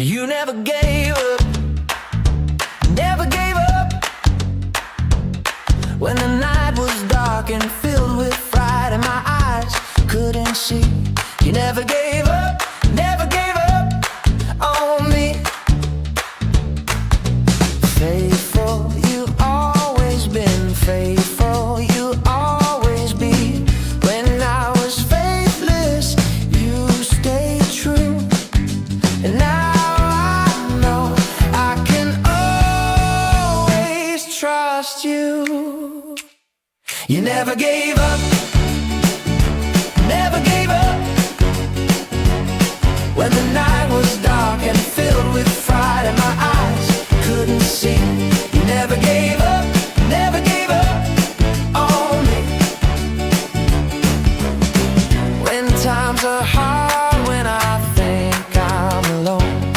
You never gave up, never gave up. When the night was dark and filled with fright and my eyes couldn't see, you never gave up, never gave up on me. Faithful, you always been faithful, you always be. When I was faithless, you stayed true. And now I know I can always trust you. You never gave up, never gave up. When the night was dark and filled with fright and my eyes couldn't see, you never gave up, never gave up on me. When times are hard, when I think I'm alone,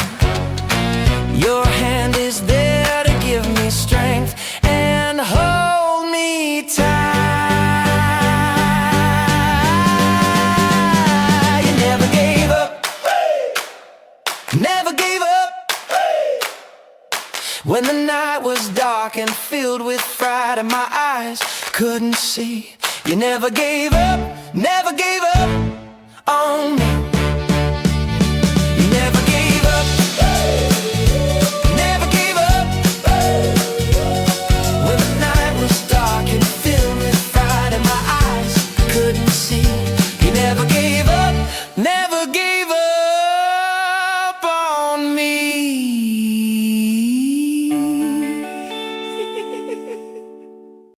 your hand is there to give me strength and hold me tight. You never gave up, never gave up. When the night was dark and filled with fright and my eyes couldn't see, you never gave up, never gave up.